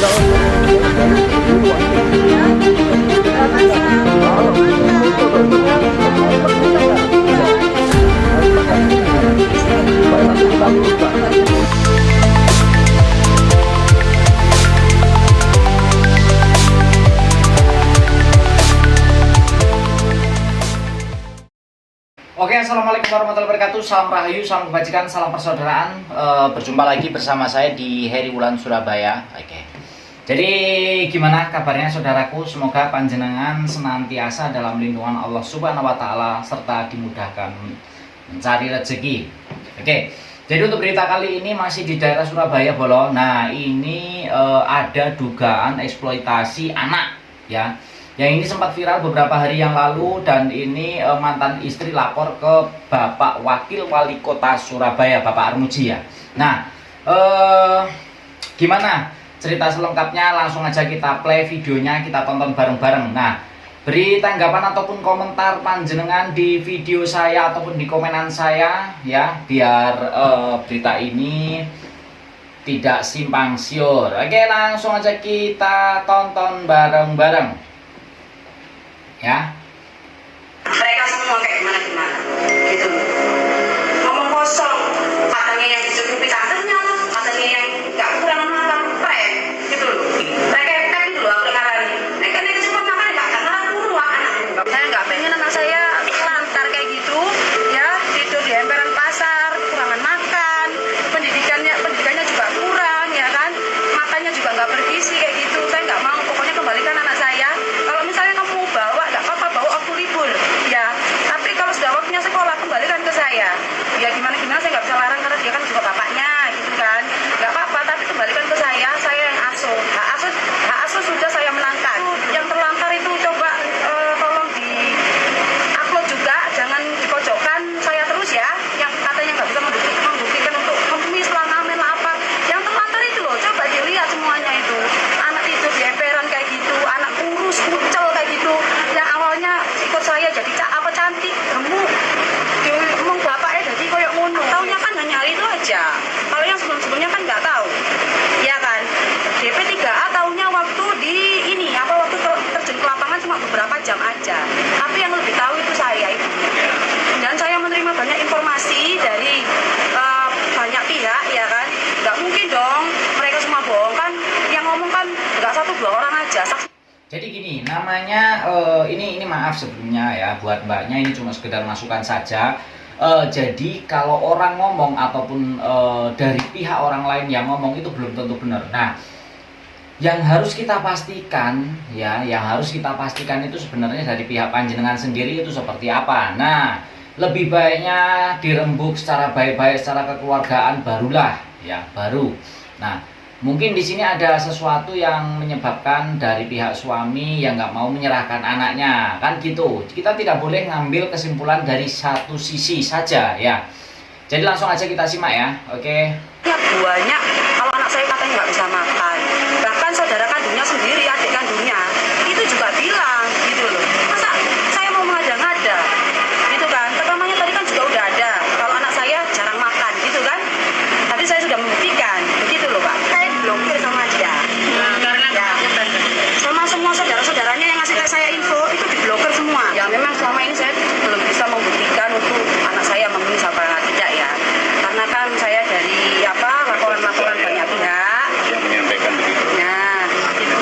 Oke, assalamualaikum warahmatullahi wabarakatuh. Salam rahayu, salam kebajikan, salam persaudaraan. Berjumpa lagi bersama saya di Heri Wulan Surabaya. Oke. Jadi gimana kabarnya saudaraku? Semoga panjenengan senantiasa dalam lindungan Allah Subhanahu wa taala serta dimudahkan mencari rezeki. Oke. Jadi untuk berita kali ini masih di daerah Surabaya, Bolo. Nah, ini ada dugaan eksploitasi anak ya. Yang ini sempat viral beberapa hari yang lalu, dan ini mantan istri lapor ke Bapak Wakil Wali Kota Surabaya, Bapak Armuji ya. Nah, gimana cerita selengkapnya? Langsung aja kita play videonya, kita tonton bareng-bareng. Nah, beri tanggapan ataupun komentar panjenengan di video saya ataupun di komenan saya ya, biar berita ini tidak simpang siur. Oke, langsung aja kita tonton bareng-bareng ya. Mereka semua kayak gimana gitu, ngomong kosong, katanya yang dicukupi tantenya, katanya yang nggak kurang makan prank gitu loh. Mereka kan dulu aku dengaran, mereka nih cuma makan nggak karena kurang anak. Saya nggak pengen anak saya lantar kayak gitu ya, tidur di emperan pasar, kekurangan makan, pendidikannya juga kurang ya kan, makannya juga nggak bergizi kayak gitu. Saya nggak mau, pokoknya kembalikan anak saya. Kalau misalnya kamu bawa nggak apa-apa, bawa waktu libur ya, tapi kalau sudah waktunya sekolah kembalikan ke saya ya. Gimana saya nggak bisa larang karena dia kan juga bapaknya gitu kan, nggak apa-apa, tapi kembalikan ke saya yang asuh. Hak asuh sudah saya menangkan. Yang terlantar itu coba tolong di upload juga, jangan dipojokkan saya terus ya, yang katanya nggak bisa membuktikan untuk memenuhi selanggamen apa. Yang terlantar itu loh, coba dilihat semuanya itu, anak tidur di emperan kayak gitu, anak kurus kucel kayak gitu, yang awalnya ikut saya jadi cantik, gemuk, ngomong bapaknya jadi koyok ngono. Taunya kan hanya itu aja. Kalau yang sebelumnya kan nggak tahu, ya kan. DP 3A taunya waktu di ini waktu terjun ke lapangan cuma beberapa jam aja. Tapi yang lebih tahu itu saya itu. Dan saya menerima banyak informasi dari banyak pihak, ya kan. Nggak mungkin dong mereka semua bohong kan. Yang ngomong kan nggak 1-2 orang aja. Jadi gini, namanya ini maaf sebelumnya ya buat mbaknya, ini cuma sekedar masukan saja. Jadi kalau orang ngomong ataupun dari pihak orang lain yang ngomong itu belum tentu benar. Nah, yang harus kita pastikan ya, itu sebenarnya dari pihak panjenengan sendiri itu seperti apa. Nah, lebih baiknya dirembuk secara baik-baik, secara kekeluargaan barulah ya, baru. Nah, mungkin di sini ada sesuatu yang menyebabkan dari pihak suami yang nggak mau menyerahkan anaknya, kan gitu. Kita tidak boleh ngambil kesimpulan dari satu sisi saja ya. Jadi langsung aja kita simak ya, oke? Ya banyak, kalau anak saya katanya nggak bisa makan. Bahkan saudara kandungnya sendiri, adik kandungnya, itu juga bilang gitu loh. Masa saya mau mengada-ngada gitu kan? Pertamanya tadi kan juga udah ada, kalau anak saya jarang makan gitu kan. Tapi saya sudah membuktikan, begitu loh Pak. Saya diblokir sama dia. Ya, sama semua saudara-saudaranya yang ngasih ke saya info, itu diblokir semua. Ya memang selama ini saya belum bisa membuktikan untuk anak saya memenuhi apa tidak ya. Karena kan saya dari laporan-laporan banyak pihak yang menyampaikan begitu. Nah, gitu.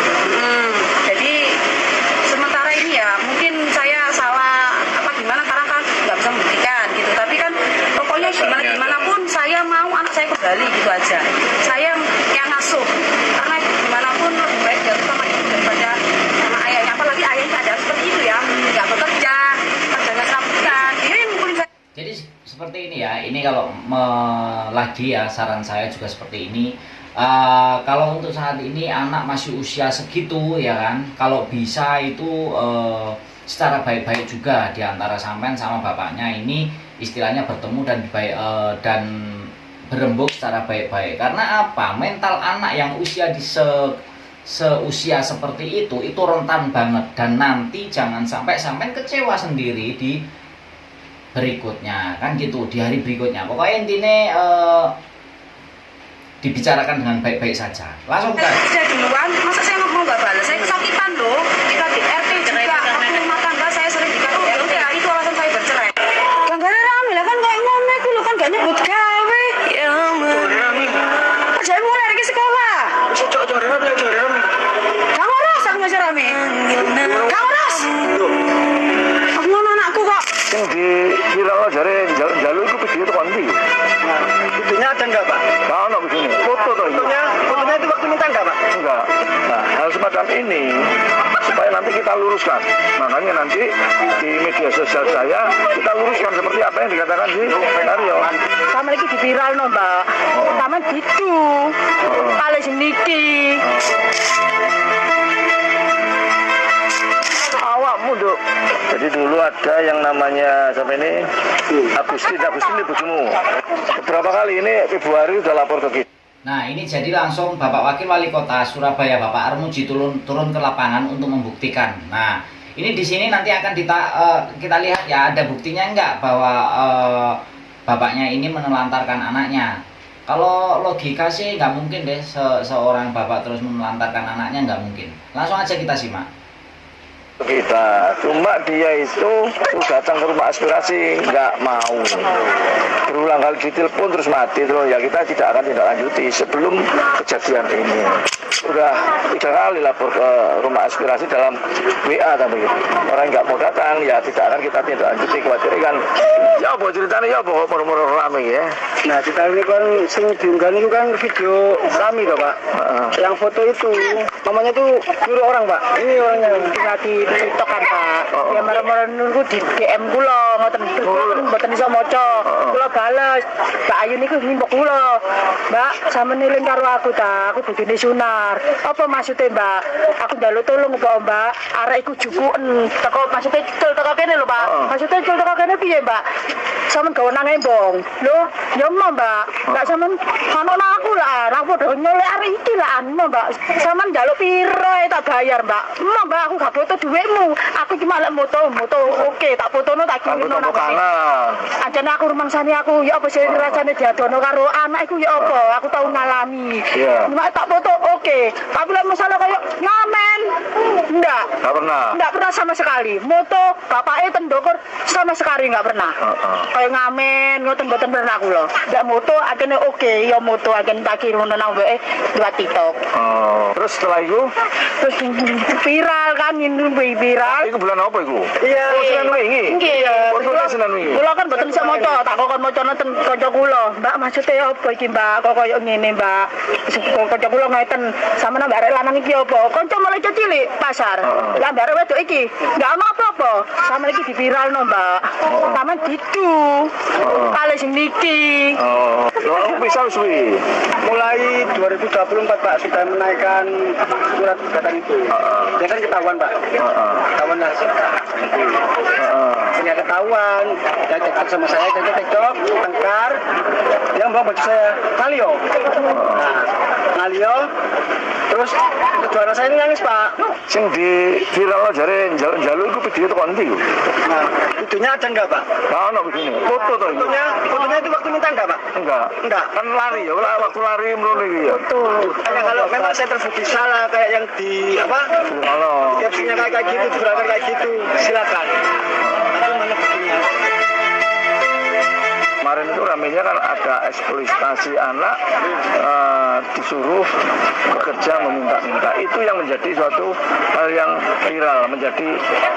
Jadi sementara ini ya mungkin saya salah gimana, karena kan nggak bisa membuktikan gitu. Tapi kan pokoknya gimana pun saya mau anak saya kembali gitu aja. Saya yang ngasuh, karena gimana pun lebih baik jatuh sama ibu daripada sama ayahnya. Apalagi ayahnya ada seperti itu ya, nggak bekerja, kerjanya serabutan. Dia yang ngumpulin saya. Jadi seperti ini ya, ini kalau lagi ya saran saya juga seperti ini. Kalau untuk saat ini anak masih usia segitu ya kan, kalau bisa itu secara baik-baik juga di antara sampean sama bapaknya ini istilahnya bertemu dan berembuk secara baik-baik. Karena apa? Mental anak yang usia di seusia seperti itu rentan banget, dan nanti jangan sampai sampean kecewa sendiri di berikutnya kan gitu, di hari berikutnya. Pokoknya intinya dibicarakan dengan baik-baik saja. Langsung kan. Sudah duluan Gak waras aku masih rame. Gak waras. Aku ngono anakku kok. Yang di viral jare jalur itu video itu kondi. Videonya ada nggak Pak? Kau nak begini, foto toh itu. Fotonya itu waktu minta nggak Pak? Enggak. Nah, hal semacam ini supaya nanti kita luruskan. Makanya nanti di media sosial saya kita luruskan seperti apa yang dikatakan di Mario. Sama lagi di viral no Mbak. Sama gitu. Kalau sing niki. Awakmu dok. Jadi dulu ada yang namanya siapa ini? Agustin ini bojomu. Beberapa kali ini Februari udah lapor ke kita. Nah, ini jadi langsung Bapak Wakil Wali Kota Surabaya, Bapak Armuji turun ke lapangan untuk membuktikan. Nah, ini di sini nanti akan kita lihat ya, ada buktinya enggak bahwa bapaknya ini menelantarkan anaknya. Kalau logika sih nggak mungkin deh seorang bapak terus menelantarkan anaknya, nggak mungkin. Langsung aja kita simak. Kita cuma dia itu datang ke rumah aspirasi nggak mau, berulang kali ditelepon terus mati terus, ya kita tidak akan tindak lanjuti. Sebelum kejadian ini udah 3 kali lapor ke rumah aspirasi dalam WA, tapi orang nggak mau datang ya tidak akan kita tindak lanjuti. Khawatir kan ya apa ceritanya, ya apa murmur rame ya. Nah kita ini kan sing diunggah itu kan video kami toh Pak. Yang foto itu namanya tuh nyuruh orang Pak. Ini orangnya lagi di TikTok kan Pak. Ya marah-marah nunggu di DM kula ngoten mboten iso maca. Kula bales. Mbak Ayu niku nimbok kula. Mbak sampe niling karo aku ta, aku dudune sunar. Apa maksudnya Mbak? Aku njaluk tolong Mbak. Arek iku jukuken. Teko maksudnya cul teko kene lho Pak. Maksudnya cul teko kene piye Mbak? Sampeyan gawe nang embong. Lho, ya mau Mbak. Mbak sampeyan ana aku lah. Aku padha nyolek arek iki lah anu Mbak. Sampeyan njaluk piro tak bayar Mbak. Mau Mbak aku gak foto duitmu. Aku cuma lek moto oke tak fotono tak kirimno nang ajane aku rumangsane aku ya apa sih rasane diadono karo anak iku ya apa aku tau ngalami. Cuma tak foto oke. Tapi lek masalah kayak ngamen enggak pernah sama sekali. Moto bapake tendokur sama sekali enggak pernah. Kayak ngamen ngoten mboten pernah kula. Ndak moto akene oke ya moto akene tak kirimno nang WA lewat TikTok. Terus setelah itu Terus viral kan ini viral. itu bulan apa itu? Iya. Senin wingi. Nggih. Fotonya Senin wingi. Kula kan mboten iso maca, tak kok maca nonton kanca kula. Mbak maksudnya apa iki, Mbak? Kok koyo ngene, Mbak? Kanca kula ngeten, sampeyan mbak arek lanang iki apa? Kanca mulai cilik pasar. Lah mbak arek wedok iki, enggak ono apa-apa. Sampe iki diviralno, Mbak. Sampe gitu. Kali sing niki. Lho bisa suwi. Mulai 2024 Pak sudah menaikkan surat gugatan itu. Dia kan ketahuan Pak. Ketahuan langsung. Sehingga ketahuan, dia cekcok sama saya, dia cekcok, tengkar, dia membawa baju saya, Ngalio. Nah, Ngalio, terus kejuaraan saya ini nangis Pak. Sing di viral jare jalur itu video itu kondi. Nah, videonya ada nggak Pak? Kau nak begini, foto toh itu. Fotonya itu waktu minta nggak Pak? Enggak. Kan lari ya, waktu lari menurut ini ya. Betul. Hanya kalau memang saya terbukti salah kayak yang di apa? Halo. Captionnya kayak gitu, gerakan kayak gitu, silakan. Ada mana buktinya? Kemarin itu ramenya kan ada eksploitasi anak, disuruh bekerja meminta-minta. Itu yang menjadi suatu hal yang viral, menjadi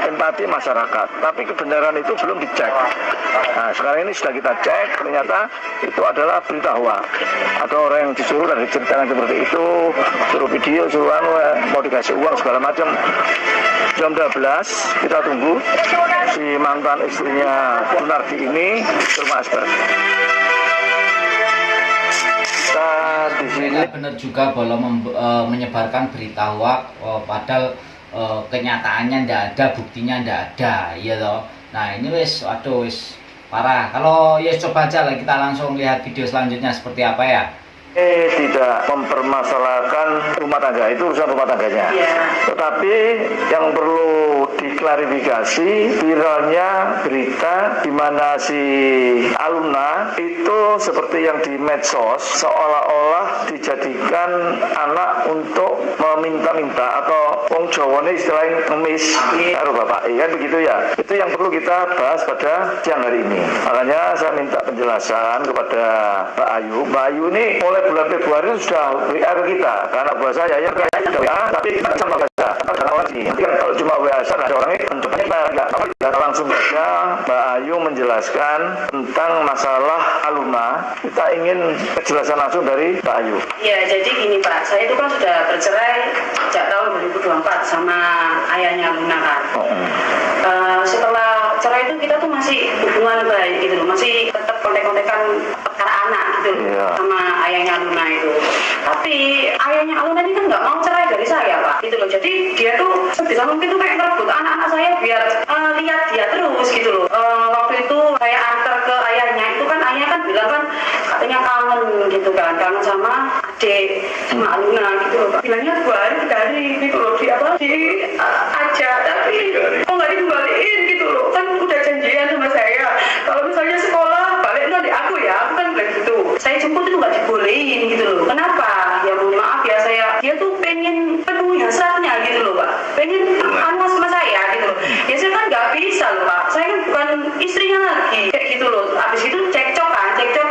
empati masyarakat. Tapi kebenaran itu belum dicek. Nah, sekarang ini sudah kita cek, ternyata itu adalah berita hoax. Ada orang yang disuruh dan diceritakan seperti itu, suruh video, suruh mau dikasih uang segala macam. Jam 12 kita tunggu si mantan istrinya Sunardi ini ke rumah aspirasi. Kita di sini Benar juga bahwa menyebarkan berita hoax, padahal kenyataannya ndak ada, buktinya ndak ada, ya toh. Nah ini wis parah. Kalau ya coba aja lah kita langsung lihat video selanjutnya seperti apa ya. Tidak mempermasalahkan rumah tangga, itu urusan rumah tangganya. Tetapi yang perlu diklarifikasi viralnya berita di mana si alumna itu seperti yang di medsos seolah-olah dijadikan anak untuk meminta-minta atau wong Jawa ini istilahnya ngemis karo bapak, kan begitu ya. Itu yang perlu kita bahas pada siang hari ini. Makanya saya minta penjelasan kepada Mbak Ayu. Mbak Ayu ini mulai bulan Februari sudah WA ke kita, karena bahasa saya kayak WA, tapi kita bisa membaca. Karena lagi, kan kalau cuma WA ada orang ini, tentunya kita langsung saja Mbak Ayu menjelaskan tentang masalah alumna. Kita ingin kejelasan langsung dari Mbak Ayu. Ya, jadi gini Pak, saya itu kan sudah bercerai sejak tahun 2024 sama ayahnya Luna kan. Setelah cerai itu kita tuh masih hubungan baik gitu loh, masih tetap kontek-kontekan perkara anak gitu loh, sama ayahnya Luna itu. Tapi ayahnya Luna ini kan nggak mau cerai dari saya Pak, gitu loh. Jadi dia tuh sebisa mungkin tuh kayak ngerebut anak-anak saya biar lihat dia terus gitu loh. Waktu itu saya antar ke ayahnya, itu kan ayahnya kan bilang kan katanya kangen gitu kan, kangen sama adik, sama Luna gitu loh Pak. Bilangnya 2 hari 3 hari gitu loh, diajak tapi kok nggak dikembaliin gitu loh. Kan udah janjian sama saya, kalau misalnya sekolah balik nanti aku ya, aku kan bilang gitu. Saya jemput itu nggak dibolehin gitu loh. Kenapa? Ya mohon maaf ya, dia tuh pengen penuhi hasratnya gitu loh Pak, pengen anu sama saya gitu loh. Ya saya kan nggak bisa loh Pak, saya kan bukan istrinya lagi kayak gitu loh. Abis itu cekcok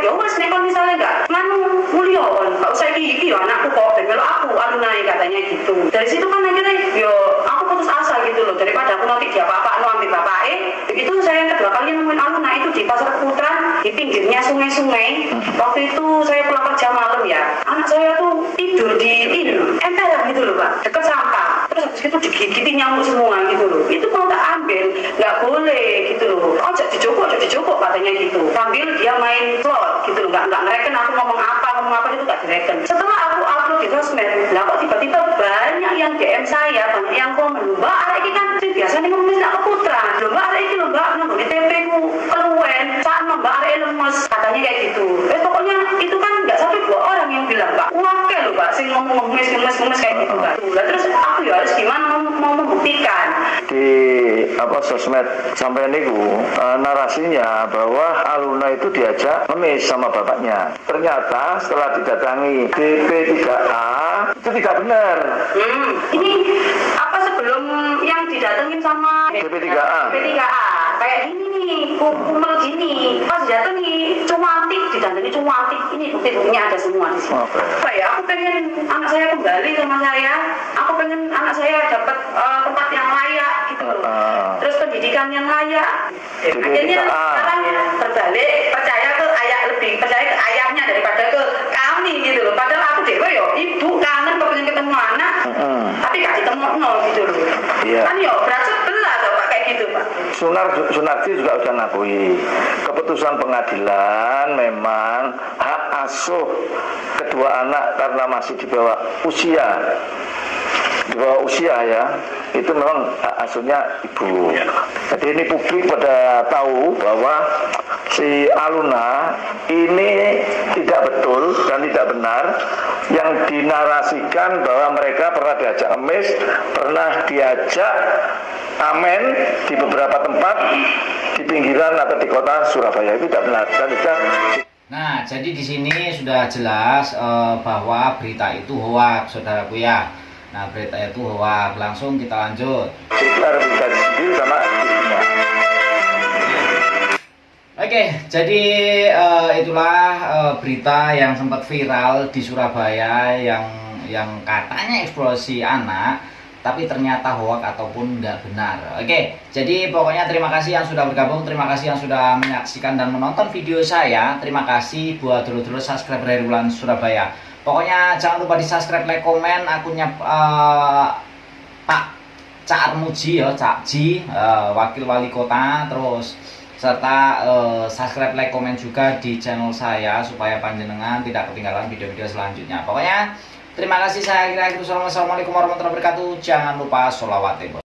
ya wes nek misalnya nggak nganu mulyon, nggak usah iki yo anakku kok, dan kalau aku alunai katanya gitu. Dari situ kan akhirnya yo aku putus asa gitu loh, daripada aku nanti dia bapak ambil bapak begitu. Saya kedua kali nemuin aluna itu di Pasar Putra, di pinggirnya sungai-sungai. Waktu itu saya pulang kerja malam ya, anak saya tuh tidur di emperan gitu loh Pak, dekat sampah. Terus habis itu digigiti nyamuk semua gitu loh. Itu mau tak ambil, nggak boleh gitu loh. Oh jadi dijokok katanya gitu. Sambil dia main slot gitu loh, nggak ngereken aku ngomong apa itu nggak direken. Setelah aku upload di sosmed, lah kok tiba-tiba banyak yang DM saya, banyak yang komen, Mbak arek iki kan biasanya ngemis nak ke Putra, lho Mbak arek iki lho Mbak nang TP ku keluwen, sakno Mbak arek lemes, katanya kayak gitu. Pokoknya itu kan nggak sampai 2 orang yang bilang Pak, wakil lho Pak, sing ngomong ngemis kayak gitu Pak. Lah terus aku ya harus gimana mau membuktikan di sosmed sampai niku narasinya bahwa alumna itu diajak ngemis sama bapaknya. Ternyata setelah didatangi DP3A itu tidak benar. Ini apa sebelum yang didatengin sama DP3A kayak gini nih, kumel gini. Pas didatangi didatangi cuantik, ini bukti-buktinya ada semua di sini. Apa ya, aku pengen anak saya kembali sama saya, aku pengen anak saya dapat tempat yang layak gitu loh. Terus pendidikan yang layak. Akhirnya sekarang terbalik, lebih percaya ke ayahnya daripada ke kami gitu loh. Padahal aku dewe yo ibu kangen pengen ketemu anak, tapi gak ditemokno gitu loh. Kan yo berat sebelah loh Pak kayak gitu Pak. Sunarti juga sudah ngakui keputusan pengadilan memang hak asuh kedua anak karena masih di bawah usia ya, itu memang hak asuhnya ibu. Jadi ini publik pada tahu bahwa si aluna ini tidak betul dan tidak benar yang dinarasikan bahwa mereka pernah diajak ngemis, pernah diajak amen di beberapa tempat di pinggiran atau di kota Surabaya. Itu tidak benar dan tidak. Nah, jadi di sini sudah jelas bahwa berita itu hoax, saudaraku ya. Nah, berita itu hoax. Langsung kita lanjut. Kita sendiri sama ibunya. Oke, jadi itulah berita yang sempat viral di Surabaya yang katanya eksplorasi anak, tapi ternyata hoax ataupun nggak benar. Oke, jadi pokoknya terima kasih yang sudah bergabung, terima kasih yang sudah menyaksikan dan menonton video saya. Terima kasih buat dulur-dulur subscriber dari Wulan Surabaya. Pokoknya jangan lupa di subscribe, like, komen akunnya Pak Cak Armuji ya, Cak Ji, wakil wali kota, terus serta subscribe, like, komen juga di channel saya supaya panjenengan tidak ketinggalan video-video selanjutnya. Pokoknya terima kasih, saya kira itu. Assalamualaikum warahmatullahi wabarakatuh. Jangan lupa sholawat.